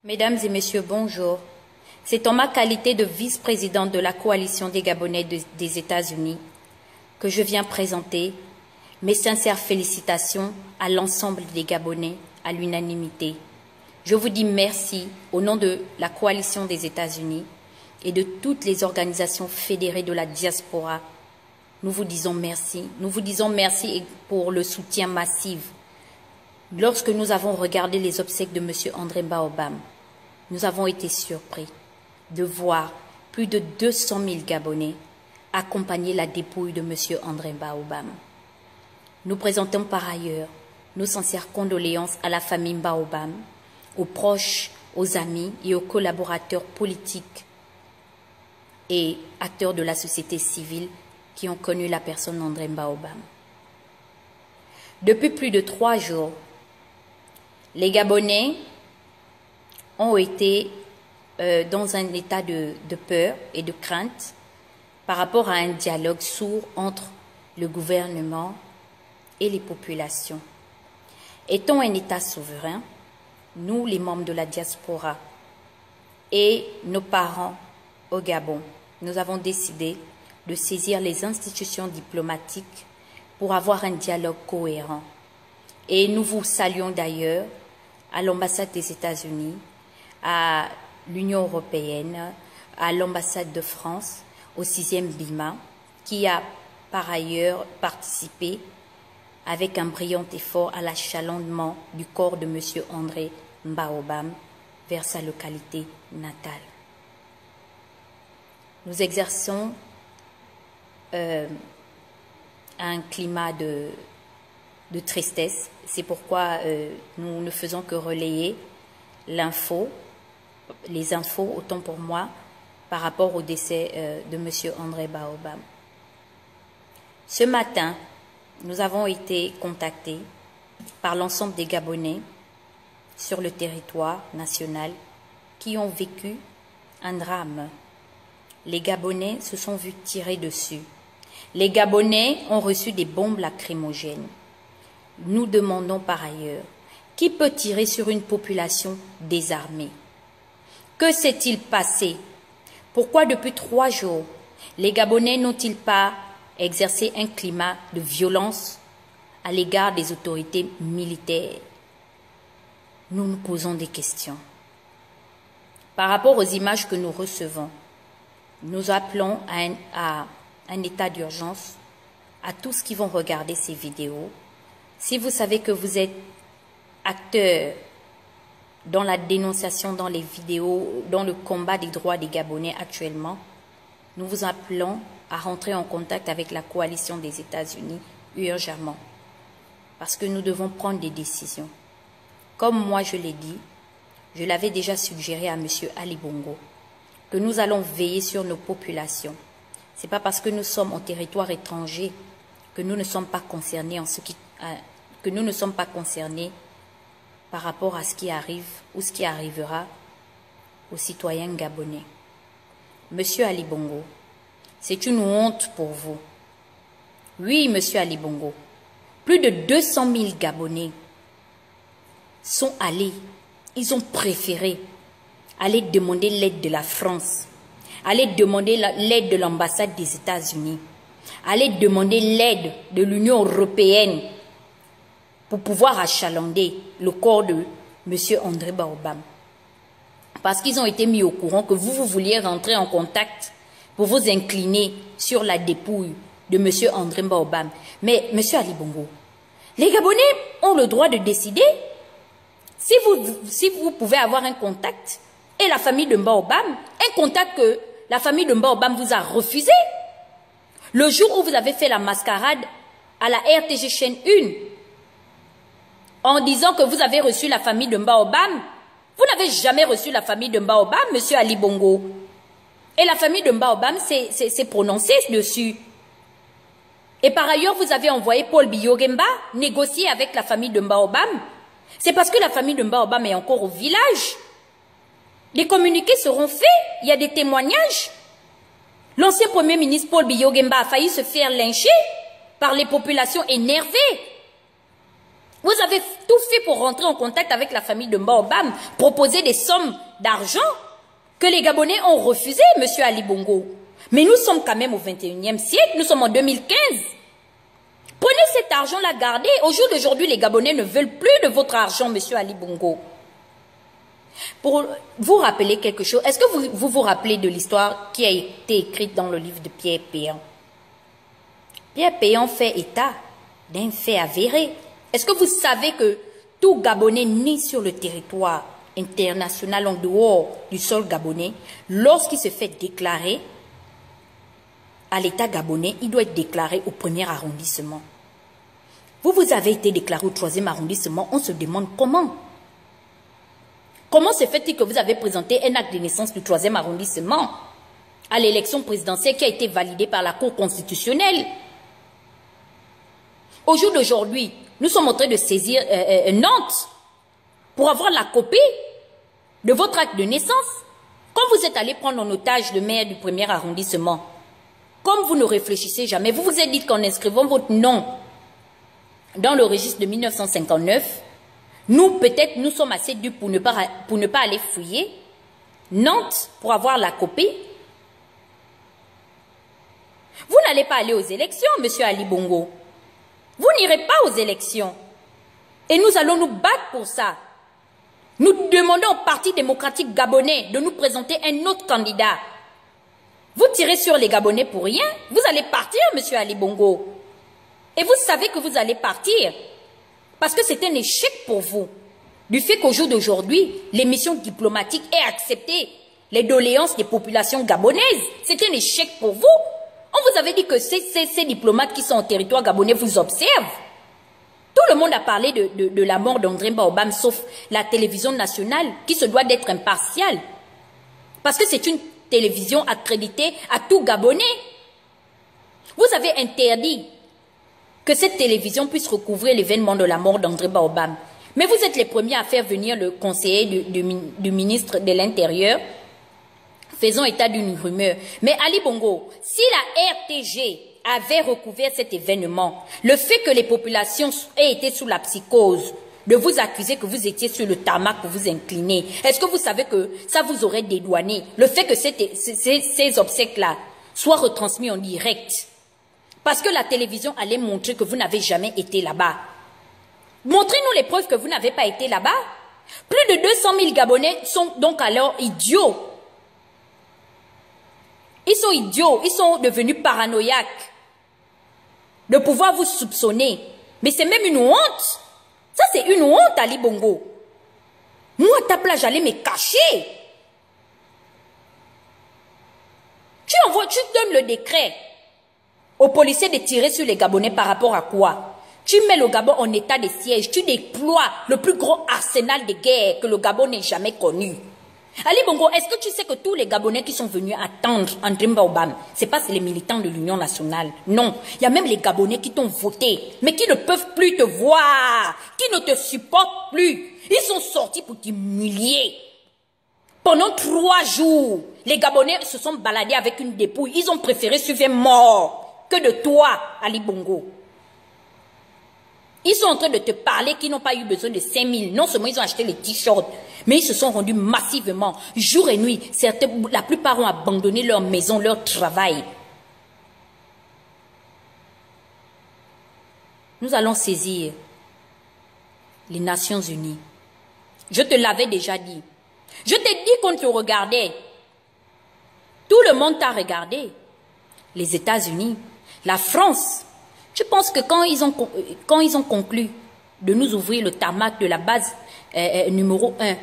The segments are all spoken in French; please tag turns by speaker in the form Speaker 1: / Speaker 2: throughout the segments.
Speaker 1: Mesdames et messieurs, bonjour. C'est en ma qualité de vice-présidente de la coalition des Gabonais des États-Unis que je viens présenter mes sincères félicitations à l'ensemble des Gabonais à l'unanimité. Je vous dis merci au nom de la coalition des États-Unis et de toutes les organisations fédérées de la diaspora. Nous vous disons merci. Nous vous disons merci pour le soutien massif. Lorsque nous avons regardé les obsèques de M. André Mbaobam, nous avons été surpris de voir plus de 200 000 Gabonais accompagner la dépouille de M. André Mbaobam. Nous présentons par ailleurs nos sincères condoléances à la famille Mbaobam, aux proches, aux amis et aux collaborateurs politiques et acteurs de la société civile qui ont connu la personne d'André Mbaobam. Depuis plus de 3 jours, les Gabonais ont été dans un état de peur et de crainte par rapport à un dialogue sourd entre le gouvernement et les populations. Étant un État souverain, nous, les membres de la diaspora et nos parents au Gabon, nous avons décidé de saisir les institutions diplomatiques pour avoir un dialogue cohérent. Et nous vous saluons d'ailleurs à l'ambassade des États-Unis, à l'Union européenne, à l'ambassade de France, au 6e BIMA, qui a par ailleurs participé avec un brillant effort à l'achalandement du corps de M. André Mbaobam vers sa localité natale. Nous exerçons un climat de tristesse. C'est pourquoi nous ne faisons que relayer les infos, autant pour moi, par rapport au décès de M. André Mbaobam. Ce matin, nous avons été contactés par l'ensemble des Gabonais sur le territoire national qui ont vécu un drame. Les Gabonais se sont vus tirer dessus. Les Gabonais ont reçu des bombes lacrymogènes. Nous demandons par ailleurs, qui peut tirer sur une population désarmée? Que s'est-il passé? Pourquoi depuis 3 jours, les Gabonais n'ont-ils pas exercé un climat de violence à l'égard des autorités militaires? Nous nous posons des questions. Par rapport aux images que nous recevons, nous appelons à un état d'urgence à tous qui vont regarder ces vidéos. Si vous savez que vous êtes acteur dans la dénonciation, dans les vidéos, dans le combat des droits des Gabonais actuellement, nous vous appelons à rentrer en contact avec la coalition des États-Unis urgemment, parce que nous devons prendre des décisions. Comme moi je l'ai dit, je l'avais déjà suggéré à M. Ali Bongo, que nous allons veiller sur nos populations. Ce n'est pas parce que nous sommes en territoire étranger que nous ne sommes pas concernés par rapport à ce qui arrive ou ce qui arrivera aux citoyens gabonais. Monsieur Ali Bongo, c'est une honte pour vous. Oui, Monsieur Ali Bongo, plus de 200 000 Gabonais sont allés, ils ont préféré aller demander l'aide de la France, aller demander l'aide de l'ambassade des États-Unis, aller demander l'aide de l'Union européenne pour pouvoir achalander le corps de M. André Mbaobam. Parce qu'ils ont été mis au courant que vous vouliez rentrer en contact pour vous incliner sur la dépouille de M. André Mbaobam. Mais, M. Ali Bongo, les Gabonais ont le droit de décider si vous pouvez avoir un contact et la famille de Mbaobam, un contact que la famille de Mbaobam vous a refusé. Le jour où vous avez fait la mascarade à la RTG chaîne 1, en disant que vous avez reçu la famille de Mbaobam, vous n'avez jamais reçu la famille de Mbaobam, M. Ali Bongo. Et la famille de Mbaobam s'est prononcée dessus. Et par ailleurs, vous avez envoyé Paul Biyogemba négocier avec la famille de Mbaobam. C'est parce que la famille de Mbaobam est encore au village. Les communiqués seront faits, il y a des témoignages. L'ancien premier ministre Paul Biyogemba a failli se faire lyncher par les populations énervées. Vous avez tout fait pour rentrer en contact avec la famille de Baobam, proposer des sommes d'argent que les Gabonais ont refusé, monsieur Ali Bongo. Mais nous sommes quand même au 21e siècle, nous sommes en 2015. Prenez cet argent-là, gardez. Au jour d'aujourd'hui, les Gabonais ne veulent plus de votre argent, monsieur Ali Bongo. Pour vous rappeler quelque chose, est-ce que vous vous rappelez de l'histoire qui a été écrite dans le livre de Pierre Péan? Pierre Péan fait état d'un fait avéré. Est-ce que vous savez que tout Gabonais né sur le territoire international en dehors du sol gabonais, lorsqu'il se fait déclarer à l'État gabonais, il doit être déclaré au 1er arrondissement. Vous avez été déclaré au 3e arrondissement, on se demande comment. Comment se fait-il que vous avez présenté un acte de naissance du 3e arrondissement à l'élection présidentielle qui a été validée par la Cour constitutionnelle? Au jour d'aujourd'hui, nous sommes en train de saisir Nantes pour avoir la copie de votre acte de naissance. Quand vous êtes allé prendre en otage le maire du 1er arrondissement, comme vous ne réfléchissez jamais, vous vous êtes dit qu'en inscrivant votre nom dans le registre de 1959, nous, peut-être, nous sommes assez durs pour ne pas aller fouiller Nantes pour avoir la copie. Vous n'allez pas aller aux élections, monsieur Ali Bongo. Vous n'irez pas aux élections. Et nous allons nous battre pour ça. Nous demandons au Parti démocratique gabonais de nous présenter un autre candidat. Vous tirez sur les Gabonais pour rien. Vous allez partir, monsieur Ali Bongo. Et vous savez que vous allez partir. Parce que c'est un échec pour vous. Du fait qu'au jour d'aujourd'hui, l'émission diplomatique ait accepté les doléances des populations gabonaises. C'est un échec pour vous. On vous avait dit que ces diplomates qui sont au territoire gabonais vous observent. Tout le monde a parlé de la mort d'André Baobam, sauf la télévision nationale, qui se doit d'être impartiale. Parce que c'est une télévision accréditée à tout Gabonais. Vous avez interdit que cette télévision puisse recouvrir l'événement de la mort d'André Baobam. Mais vous êtes les premiers à faire venir le conseiller du ministre de l'Intérieur. Faisons état d'une rumeur. Mais Ali Bongo, si la RTG avait recouvert cet événement, le fait que les populations aient été sous la psychose, de vous accuser que vous étiez sur le tarmac pour vous incliner, est-ce que vous savez que ça vous aurait dédouané? Le fait que ces obsèques-là soient retransmis en direct, parce que la télévision allait montrer que vous n'avez jamais été là-bas. Montrez-nous les preuves que vous n'avez pas été là-bas. Plus de 200 000 Gabonais sont donc alors idiots. Ils sont idiots, ils sont devenus paranoïaques de pouvoir vous soupçonner. Mais c'est même une honte. Ça, c'est une honte, Ali Bongo. Moi, à ta place, j'allais me cacher. Tu donnes le décret aux policiers de tirer sur les Gabonais par rapport à quoi? Tu mets le Gabon en état de siège. Tu déploies le plus gros arsenal de guerre que le Gabon n'ait jamais connu. Ali Bongo, est-ce que tu sais que tous les Gabonais qui sont venus attendre André Baobam, c'est pas les militants de l'Union nationale? Non, il y a même les Gabonais qui t'ont voté, mais qui ne peuvent plus te voir, qui ne te supportent plus. Ils sont sortis pour t'humilier. Pendant 3 jours, les Gabonais se sont baladés avec une dépouille. Ils ont préféré suivre un mort que de toi, Ali Bongo. Ils sont en train de te parler qu'ils n'ont pas eu besoin de 5 000. Non seulement ils ont acheté les t-shirts, mais ils se sont rendus massivement, jour et nuit. La plupart ont abandonné leur maison, leur travail. Nous allons saisir les Nations Unies. Je te l'avais déjà dit. Je t'ai dit qu'on te regardait. Tout le monde t'a regardé. Les États-Unis, la France. Je pense que quand ils ont conclu de nous ouvrir le tarmac de la base numéro 1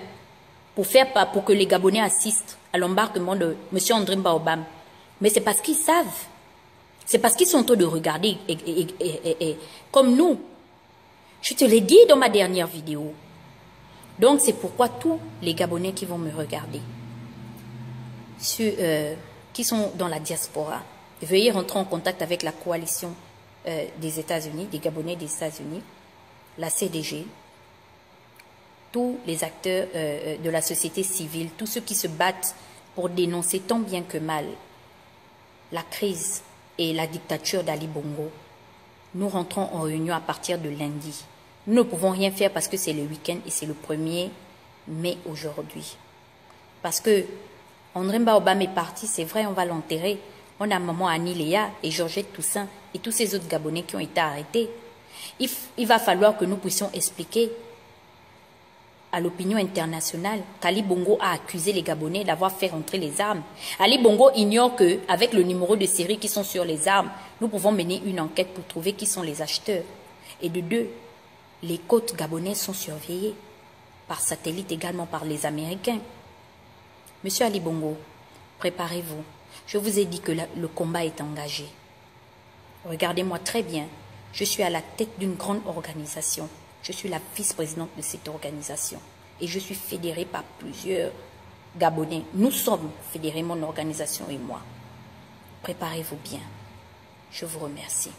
Speaker 1: pour que les Gabonais assistent à l'embarquement de M. André Baobam, mais c'est parce qu'ils savent. C'est parce qu'ils sont en train de regarder comme nous. Je te l'ai dit dans ma dernière vidéo. Donc c'est pourquoi tous les Gabonais qui vont me regarder, qui sont dans la diaspora, veuillez rentrer en contact avec la coalition des États-Unis, des Gabonais des États-Unis, la CDG, tous les acteurs de la société civile, tous ceux qui se battent pour dénoncer tant bien que mal la crise et la dictature d'Ali Bongo. Nous rentrons en réunion à partir de lundi. Nous ne pouvons rien faire parce que c'est le week-end et c'est le 1er mai aujourd'hui. Parce que André Mbaobam est parti, c'est vrai, on va l'enterrer. On a maman Annie Léa et Georgette Toussaint et tous ces autres Gabonais qui ont été arrêtés. Il va falloir que nous puissions expliquer à l'opinion internationale qu'Ali Bongo a accusé les Gabonais d'avoir fait rentrer les armes. Ali Bongo ignore qu'avec le numéro de série qui sont sur les armes, nous pouvons mener une enquête pour trouver qui sont les acheteurs. Et de deux, les côtes gabonaises sont surveillées par satellite également par les Américains. Monsieur Ali Bongo, préparez-vous. Je vous ai dit que le combat est engagé. Regardez-moi très bien. Je suis à la tête d'une grande organisation. Je suis la vice-présidente de cette organisation. Et je suis fédérée par plusieurs Gabonais. Nous sommes fédérés, mon organisation et moi. Préparez-vous bien. Je vous remercie.